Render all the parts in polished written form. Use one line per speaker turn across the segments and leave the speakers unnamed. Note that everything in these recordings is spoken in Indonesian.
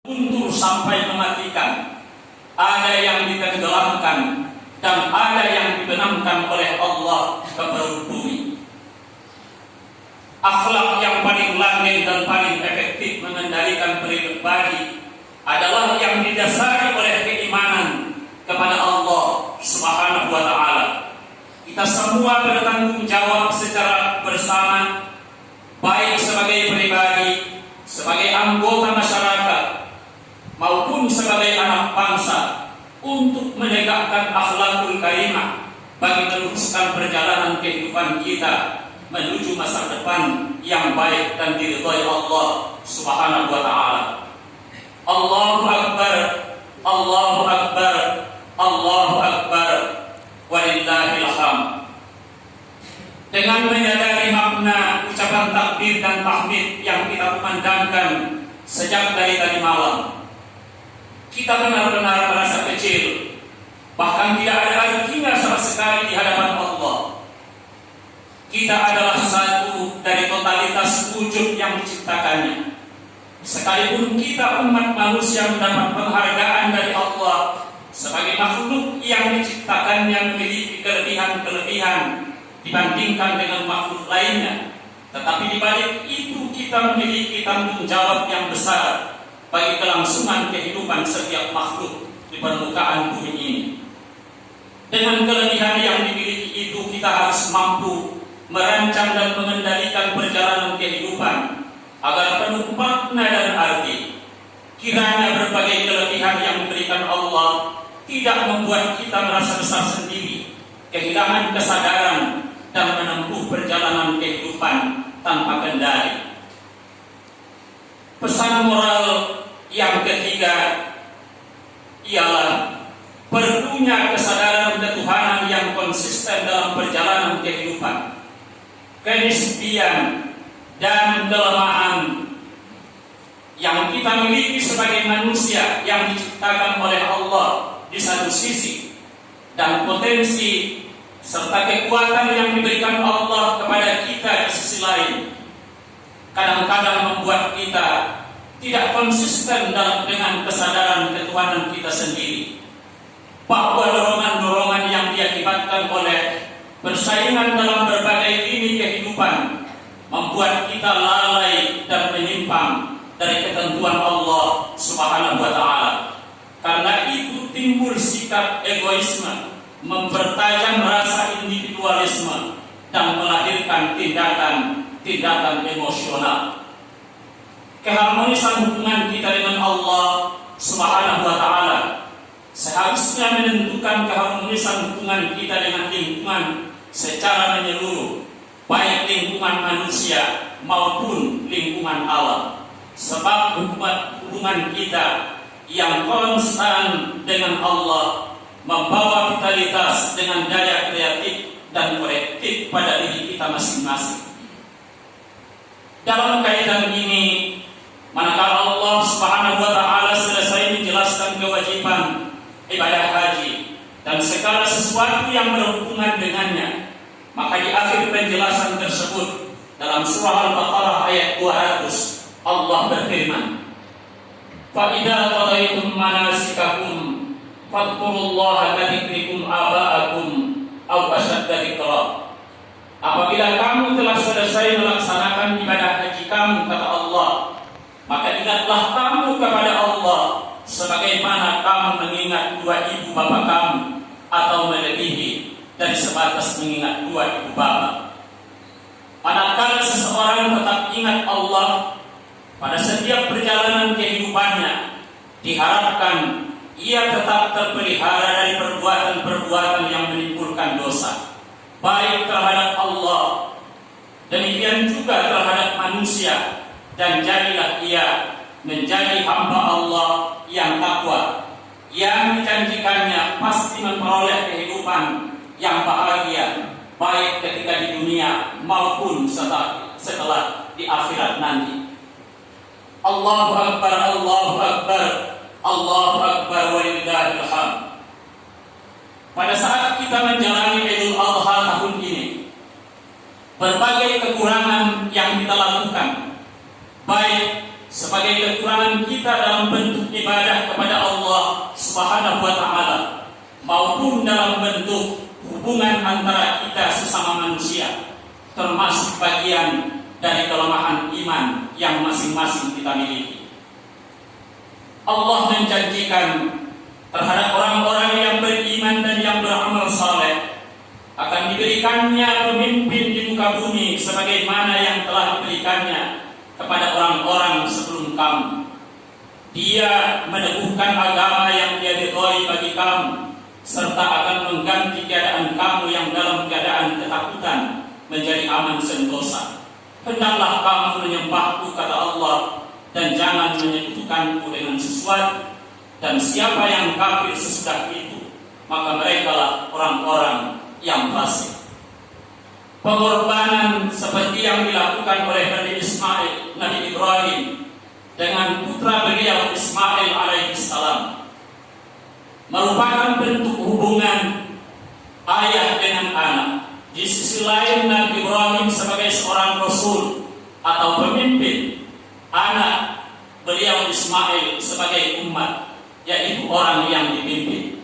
luntur sampai mematikan, ada yang ditenggelamkan, dan ada yang dibenamkan oleh Allah ke perut bumi. Akhlak yang paling langit dan paling efektif mengendalikan pribadi adalah yang didasari oleh keimanan kepada Allah Subhanahu wa Ta'ala. Kita semua bertanggung jawab secara bersama, baik sebagai pribadi, sebagai anggota masyarakat, maupun sebagai anak bangsa, untuk menegakkan akhlakul karimah bagi meneruskan perjalanan kehidupan kita menuju masa depan yang baik dan diridhai Allah Subhanahu wa Ta'ala. Allahu Akbar, Allahu Akbar, Allahu Akbar, walillahil hamd. Dengan menyadari makna ucapan takbir dan tahmid yang kita kumandangkan sejak dari tadi malam, kita benar-benar merasa kecil, bahkan tidak ada artinya sama sekali di hadapan Allah. Kita adalah satu dari totalitas wujud yang diciptakannya. Sekalipun kita umat manusia mendapat penghargaan dari Allah sebagai makhluk yang diciptakannya memiliki kelebihan-kelebihan dibandingkan dengan makhluk lainnya, tetapi di balik itu kita memiliki tanggung jawab yang besar bagi kelangsungan kehidupan setiap makhluk di permukaan bumi ini. Dengan kelebihan yang dimiliki itu, kita harus mampu merancang dan mengendalikan perjalanan kehidupan agar penuh makna dan arti. Kiranya berbagai kelebihan yang diberikan Allah tidak membuat kita merasa besar sendiri, kehilangan kesadaran, dan menempuh perjalanan kehidupan tanpa kendali. Pesan moral yang ketiga ialah perlunya kesadaran ketuhanan yang konsisten dalam perjalanan kehidupan. Kenisbian dan kelemahan yang kita miliki sebagai manusia yang diciptakan oleh Allah di satu sisi, dan potensi serta kekuatan yang diberikan Allah kepada kita di sisi lain, kadang-kadang membuat kita tidak konsisten dengan kesadaran ketuhanan kita sendiri, bahwa dorongan-dorongan yang diakibatkan oleh persaingan dalam berbagai lini kehidupan membuat kita lalai dan menyimpang dari ketentuan Allah Subhanahu wa Ta'ala. Karena itu timbul sikap egoisme, mempertajam rasa individualisme, dan melahirkan tindakan emosional. Keharmonisan hubungan kita dengan Allah Subhanahu wa Ta'ala seharusnya menentukan keharmonisan hubungan kita dengan lingkungan secara menyeluruh, baik lingkungan manusia maupun lingkungan alam. Sebab hubungan kita yang konstan dengan Allah membawa vitalitas dengan daya kreatif dan korektif pada diri kita masing-masing. Dalam kaitan ini, manakala Allah Subhanahu wa Ta'ala selesai menjelaskan kewajiban ibadah haji dan segala sesuatu yang berhubungan dengannya, maka di akhir penjelasan tersebut dalam surah Al-Baqarah ayat 200, Allah berfirman, "Fa idza qadaytum manasikakum fadhkurullaha kadzikrikum aba'akum aw ashadda dzikra." Apabila kamu telah selesai melaksanakan ibadah haji kamu, kata Allah, maka ingatlah kamu kepada Allah sebagaimana kamu mengingat dua ibu bapa kamu, atau melebihi dari sebatas mengingat dua ibu bapa. Manakala seseorang tetap ingat Allah pada setiap perjalanan kehidupannya, diharapkan ia tetap terpelihara dari perbuatan-perbuatan yang menimbulkan dosa, baik terhadap Allah, demikian juga terhadap manusia, dan jadilah ia menjadi hamba Allah yang takwa, yang dijanjikannya pasti memperoleh kehidupan yang bahagia, baik ketika di dunia maupun setelah di akhirat nanti. Allahu Akbar, Allahu Akbar, Allahu Akbar, walillahil hamd. Pada saat kita menjalani Idul Adha tahun ini, berbagai kekurangan yang kita lakukan, baik sebagai kekurangan kita dalam bentuk ibadah kepada Allah Subhanahu wa taala maupun dalam bentuk hubungan antara kita sesama manusia, termasuk bagian dari kelemahan iman yang masing-masing kita miliki. Allah menjanjikan terhadap orang-orang yang beriman dan yang beramal saleh akan diberikannya pemimpin di muka bumi sebagaimana yang telah diberikannya kepada orang-orang sebelum kamu. Dia meneguhkan agama yang dia ridhoi bagi kamu, serta akan mengganti keadaan kamu yang dalam keadaan ketakutan menjadi aman sentosa. Hendaklah kamu menyembahku, kata Allah, dan jangan menyekutukanku dengan sesuatu. Dan siapa yang kafir sesudah itu, maka merekalah orang-orang yang fasik. Pengorbanan seperti yang dilakukan oleh Nabi Ibrahim dengan putra beliau Ismail alaihissalam merupakan bentuk hubungan ayah dengan anak. Di sisi lain, Nabi Ibrahim sebagai seorang rasul atau pemimpin, anak beliau Ismail sebagai umat, yaitu orang yang dipimpin.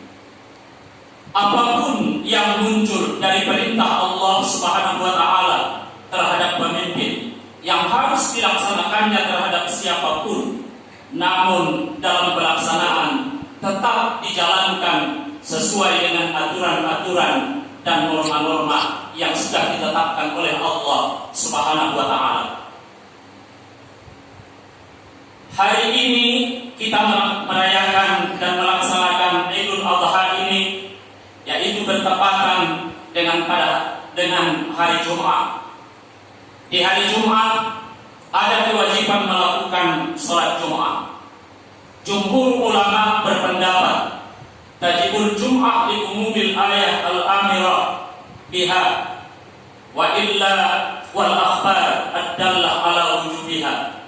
Apapun yang muncul dari perintah Allah Subhanahu wa taala terhadap pemimpin yang harus dilaksanakannya terhadap siapapun, namun dalam pelaksanaan tetap dijalankan sesuai dengan aturan-aturan dan norma-norma yang sudah ditetapkan oleh Allah Subhanahu wa taala. Hari ini kita merayakan dan melaksanakan Idul Adha ini, yaitu bertepatan dengan hari Jumat. Di hari Jumat ada kewajiban melakukan sholat Jumat. Jumhur ulama berpendapat tajibul Jum'ah li umumil ayat al-amirah biha wa illa wal akhbar ad-dallah ala wujubiha.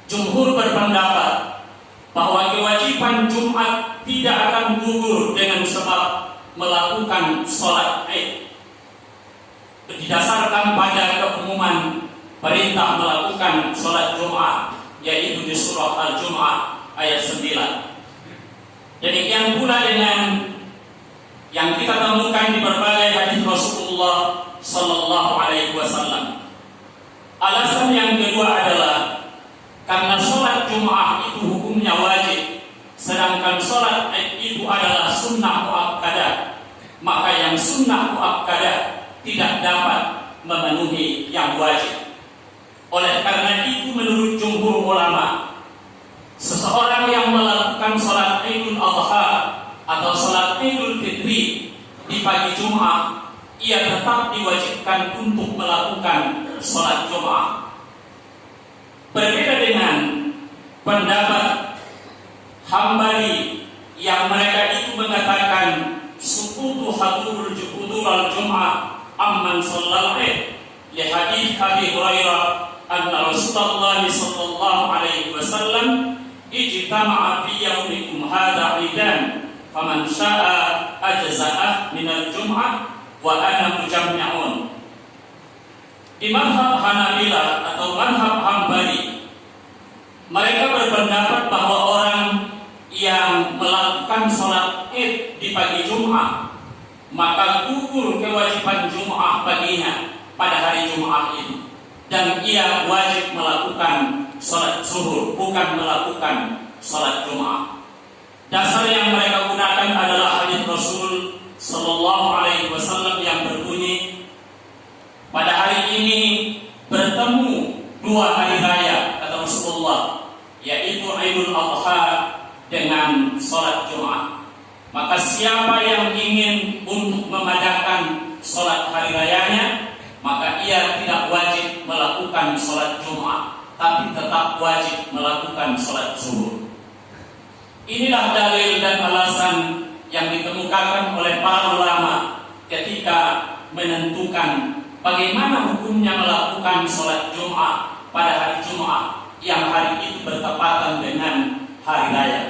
Jumhur berpendapat bahwa kewajiban Jumat tidak akan gugur dengan sebab melakukan sholat Id. Didasarkan pada keumuman perintah melakukan sholat Jumat, yaitu di surah Al-Jum'ah ayat 9. Demikian pula dengan yang kita temukan di berbagai hadis Rasulullah Sallallahu Alaihi Wasallam. Alasan yang kedua adalah karena sholat Jumat itu hukumnya wajib, sedangkan sholat Id itu adalah sunnah muakkadah, maka yang sunnah muakkadah tidak dapat memenuhi yang wajib. Oleh karena itu, menurut jumhur ulama, seseorang yang melakukan sholat Idul Adha atau sholat Idul Fitri di pagi Jumat, ia tetap diwajibkan untuk melakukan sholat Jumat. Berbeda dengan pendapat Hambali yang mereka itu mengatakan sukutu hadurul al-Jum'ah amman shallal Id, li hadits Abi Hurairah anna Rasulullah sallallahu alaihi wasallam ijtama'a fi yaumikum hadha idan faman syaa'a ajza'ah minal Jum'ah wa ana mujammi'un. Di mazhab Hanabilah atau mazhab Hambali, mereka berpendapat bahwa orang yang melakukan sholat Id di pagi Jumat, maka gugur kewajiban Jumat baginya pada hari Jumat itu, dan ia wajib melakukan sholat zuhur, bukan melakukan sholat Jumat. Dasar yang mereka gunakan adalah hadis Rasul Sallallahu Alaihi Wasallam yang berbunyi, pada hari ini bertemu dua hari raya, kata Rasulullah, yaitu Idul Adha dengan sholat Jumat. Maka siapa yang ingin untuk memadamkan sholat hari rayanya, maka ia tidak wajib melakukan sholat Jumat, tapi tetap wajib melakukan sholat zuhur. Inilah dalil dan alasan yang dikemukakan oleh para ulama ketika menentukan bagaimana hukumnya melakukan sholat Jumat pada hari Jumat yang hari itu bertepatan dengan hari raya.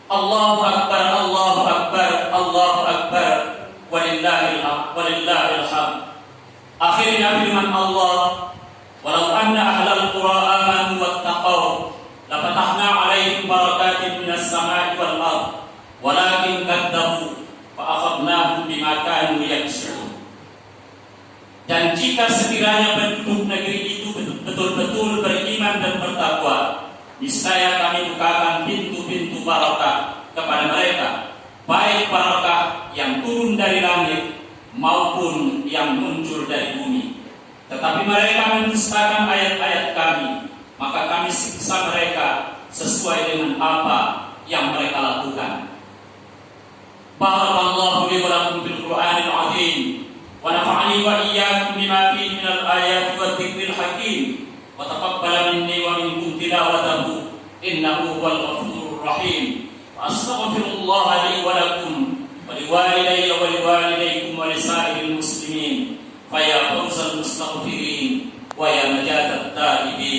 Allahu Akbar, Allahu Akbar, Allahu Akbar, walillahil hamd. Akhirnya firman Allah, walau anna ahlal qura amanu عليهم بركات من السماء والأرض ولكن كذبوا فأخذناهم بما كانوا يكسبون. Dan jika sekiranya penduduk negeri itu betul-betul beriman dan bertakwa, niscaya kami bukakan pintu-pintu barakah kepada mereka, baik barakah yang turun dari langit maupun yang muncul dari bumi. Tetapi mereka mendustakan ayat-ayat kami, maka kami siksa mereka sesuai dengan apa yang mereka lakukan. Barakallahu li wa lakum fil Qur'anil 'azim wa nafa'ani wa iyyakum bima fihi minal ayati wa dzikril hakim wa taqabbala minni wa minkum tilawatahu innahu huwal ghafurur rahim. Wa astaghfirullaha li wa lakum wa liwalidayya wa liwalidaykum wa lisa'iril muslimin fa ya fawzal mustaghfirin wa ya najatat taibin.